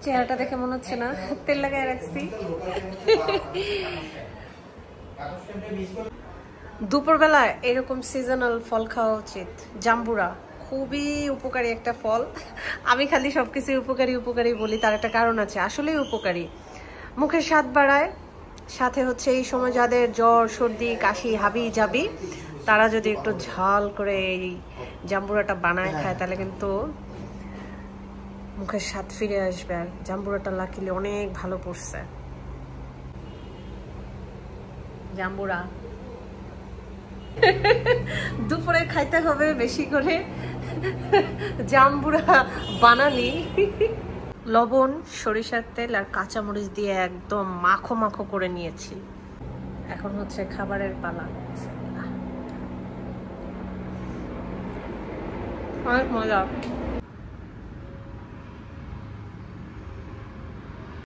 চেহারাটা দেখে মনে হচ্ছে না তেল লাগায় রাখছি। দুপুরবেলা এরকম সিজনাল ফল খাওয়া উচিত। জাম্বুরা খুবই উপকারী একটা ফল। আমি খালি সবকিছু উপকারী উপকারী বলি, তার একটা কারণ আছে, আসলেই উপকারী। মুখের স্বাদ বাড়ায়, সাথে হচ্ছে এই সময় যাদের জ্বর সর্দি কাশি হাবি যাবি তারা যদি একটু ঝাল করে এই জাম্বুরাটা বানায় খায় তাহলে কিন্তু মুখের স্বাদ ফিরে আসবে। আর জাম্বুরাটা লাকিলি অনেক ভালো পড়ছে। জাম্বুরা দুপুরে খাইতে হবে বেশি করে জাম্বুরা বানানি। লবণ, সরিষার তেল আর কাঁচামরিচ দিয়ে একদম মাখো মাখো করে নিয়েছি। এখন হচ্ছে খাবারের পালা। অনেক মজা।